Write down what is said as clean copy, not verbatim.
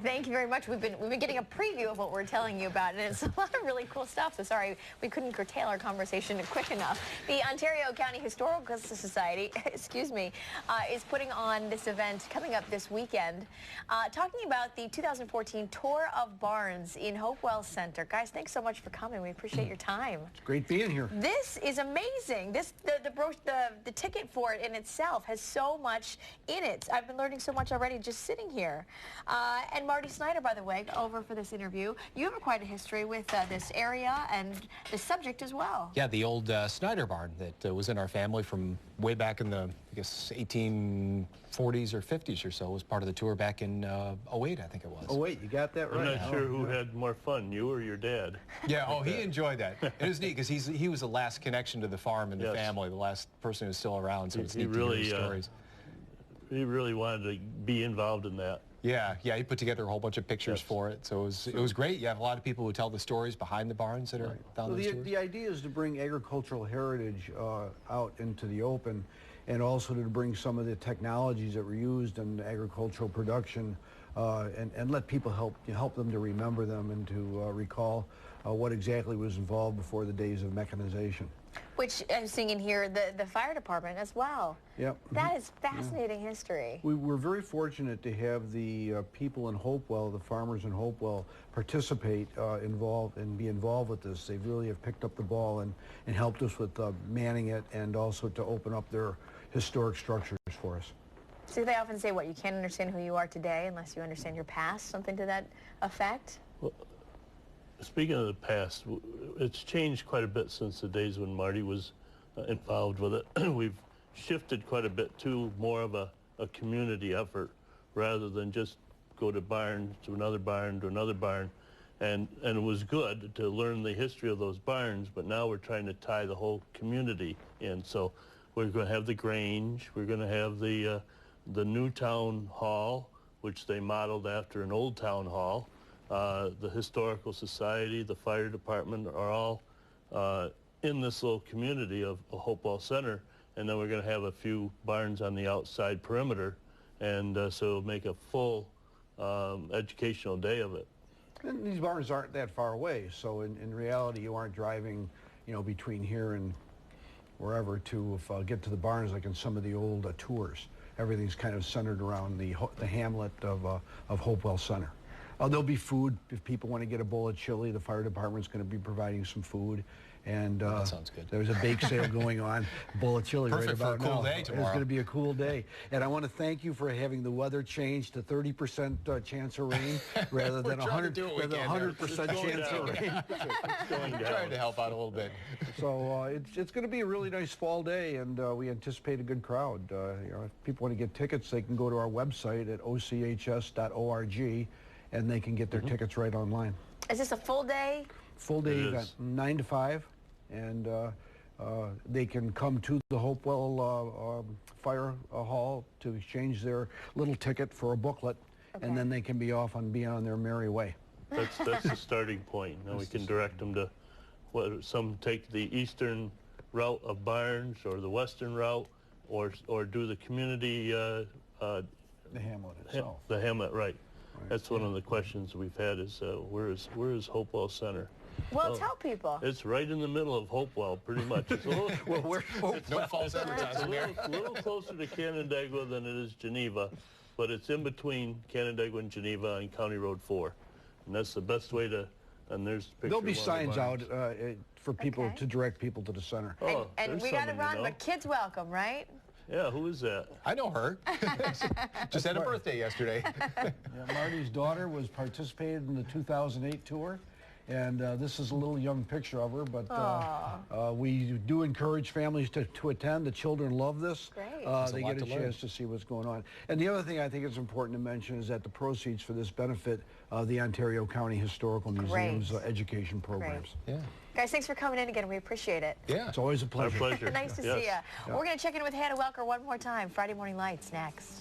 Thank you very much. We've been getting a preview of what we're telling you about, and it's a lot of really cool stuff. So sorry we couldn't curtail our conversation quick enough. The Ontario County Historical Society, excuse me, is putting on this event coming up this weekend, talking about the 2014 Tour of Barns in Hopewell Center. Guys, thanks so much for coming. We appreciate your time. It's great being here. This is amazing. The ticket for it in itself has so much in it. I've been learning so much already just sitting here. And Marty Snyder, by the way, over for this interview. You have quite a history with this area and the subject as well. Yeah, the old Snyder barn that was in our family from way back in the, I guess, 1840s or 50s or so. Was part of the tour back in 08, I think it was. Oh, wait, you got that right. I'm not sure who had more fun, you or your dad. Yeah, oh, he enjoyed that. It was neat because he was the last connection to the farm and the family, the last person who was still around, so it's neat to hear his stories. He really wanted to be involved in that. Yeah, he put together a whole bunch of pictures for it, so it was great. You have a lot of people who tell the stories behind the barns that are down those tours. The idea is to bring agricultural heritage out into the open, and also to bring some of the technologies that were used in agricultural production, and let people help them to remember them and to recall what exactly was involved before the days of mechanization. Which I'm seeing in here, the fire department as well. Yep. That is fascinating history. We're very fortunate to have the people in Hopewell, the farmers in Hopewell, participate, be involved with this. They really have picked up the ball and helped us with manning it, and also to open up their historic structures for us. So they often say, what, you can't understand who you are today unless you understand your past, something to that effect? Well, speaking of the past, it's changed quite a bit since the days when Marty was involved with it. We've shifted quite a bit to more of a community effort rather than just go to barn, to another barn, to another barn. And it was good to learn the history of those barns, but now we're trying to tie the whole community in. So we're going to have the Grange, we're going to have the new town hall, which they modeled after an old town hall. The Historical Society, the fire department are all in this little community of Hopewell Center, and then we're going to have a few barns on the outside perimeter, and so make a full educational day of it. And these barns aren't that far away, so in reality you aren't driving, between here and wherever to get to the barns like in some of the old tours. Everything's kind of centered around the hamlet of Hopewell Center. There'll be food if people want to get a bowl of chili. The fire department's going to be providing some food, and that sounds good. There's a bake sale going on. A bowl of chili right about now. Perfect for a cool day tomorrow. It's going to be a cool day, and I want to thank you for having the weather change to 30% chance of rain rather than 100% chance of rain. It's going down. Trying to help out a little bit. So it's going to be a really nice fall day, and we anticipate a good crowd. If people want to get tickets, they can go to our website at ochs.org. and they can get their tickets right online. Is this a full day? Full day event, 9 to 5, and they can come to the Hopewell Fire Hall to exchange their little ticket for a booklet, and then they can be off and be on their merry way. That's the starting point. Now we can direct them to some take the eastern route of barns or the western route, or do the community. The hamlet itself. The hamlet, right. That's one of the questions we've had is where is Hopewell Center? Well, tell people. It's right in the middle of Hopewell, pretty much. It's a little, No false advertising here. It's a little closer to Canandaigua than it is Geneva, but it's in between Canandaigua and Geneva on County Road 4. And that's the best way to, and there's a picture. There'll be signs out for people to direct people to the center. And we got to run, but kids welcome, right? Yeah, who is that? I know her. Just had a birthday yesterday. Marty's daughter was participated in the 2008 tour, and this is a little young picture of her, but we do encourage families to attend. The children love this. Great. They get a chance to see what's going on. And the other thing I think is important to mention is that the proceeds for this benefit the Ontario County Historical Museum's education programs. Yeah. Guys, thanks for coming in again. We appreciate it. Yeah. It's always a pleasure. Our pleasure. Nice to see you. We're going to check in with Hannah Welker one more time. Friday Morning Lights next.